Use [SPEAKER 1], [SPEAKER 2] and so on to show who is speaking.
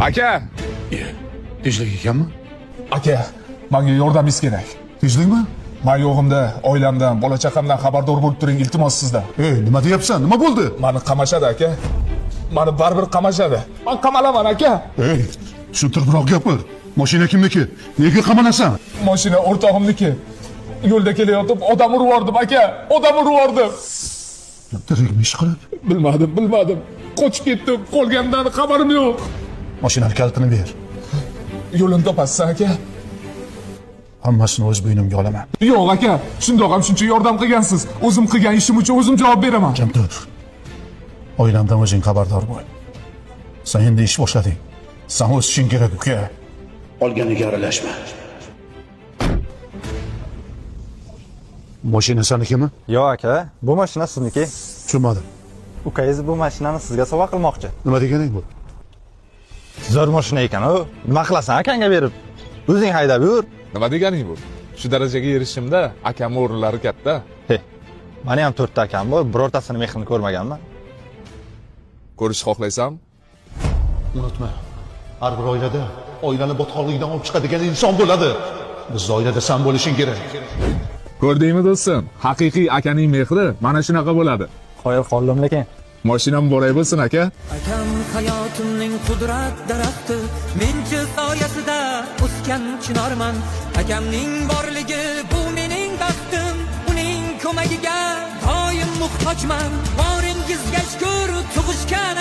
[SPEAKER 1] Aka!
[SPEAKER 2] Tinchlik ekanmi?
[SPEAKER 1] Aka, menga yordamingiz kerak.
[SPEAKER 2] Tinchlikmi?
[SPEAKER 1] Men yo'g'imda oilamdan, bola chaqamdan xabardor bo'lib turing, iltimos sizdan.
[SPEAKER 2] Nima deyapsan? Nima bo'ldi?
[SPEAKER 1] Meni qamashadi aka. Meni baribir qamashadi. Men qamalaman aka.
[SPEAKER 2] Tushuntiribroq gapir. Mashina kimniki? Nega qamalasan?
[SPEAKER 1] Mashina o'rtog'imniki. Yo'lda kelayotib odam urib yubordim aka. Odam urib yubordim.
[SPEAKER 2] Dirikmi ish qilib?
[SPEAKER 1] Bilmadim. Qochib ketdim. Qolganidan xabarim yo'q.
[SPEAKER 2] Mashinani kalitini ber.
[SPEAKER 1] Yo'lini topasiz aka.
[SPEAKER 2] Hammasini o'z bo'ynimga olaman.
[SPEAKER 1] Yo'q aka, shundoq ham shuncha yordam qilgansiz. O'zim qilgan ishim uchun o'zim javob beraman.
[SPEAKER 2] Jim tur. Oilamdan o'zing xabardor bo'l. Sen endi ish boshlading. Sen o'sishing kerak uka. Olganiga aralashma. Mashina senikimi?
[SPEAKER 3] Yo'q aka, bu mashina sizniki.
[SPEAKER 2] Tushunmadim.
[SPEAKER 3] Ukangiz bu mashinani sizga sovg'a qilmoqchi.
[SPEAKER 2] Nima deganing bu?
[SPEAKER 3] Zo'r mashina ekan u. Nima qilasan akangga berib? O'zing haydab yur.
[SPEAKER 1] Nima deganing bu? Shu darajaga erishishimda akamning o'rinlari katta.
[SPEAKER 3] Meni ham 4 ta akam bor, birortasini mehrini ko'rmaganman.
[SPEAKER 1] Ko'rish xohlaysan?
[SPEAKER 2] Unutma. Har bir oilada oilani botqoqligidan olib chiqadigan inson bo'ladi. Biz oilada sen bo'lishing kerak.
[SPEAKER 1] Ko'rdingmi do'stim? Haqiqiy akaning mehri mana shunaqa bo'ladi.
[SPEAKER 3] Qoyil qoldim lekin.
[SPEAKER 1] Mashinam boray bo'lsin aka.
[SPEAKER 4] Akam hayotimning qudrat daraxti, menchi soyasida o'sgan chinorman. Akamning borligi bu mening baxtim, uning ko'magiga doim muhtojman. Boringizga shukr, tug'ishgan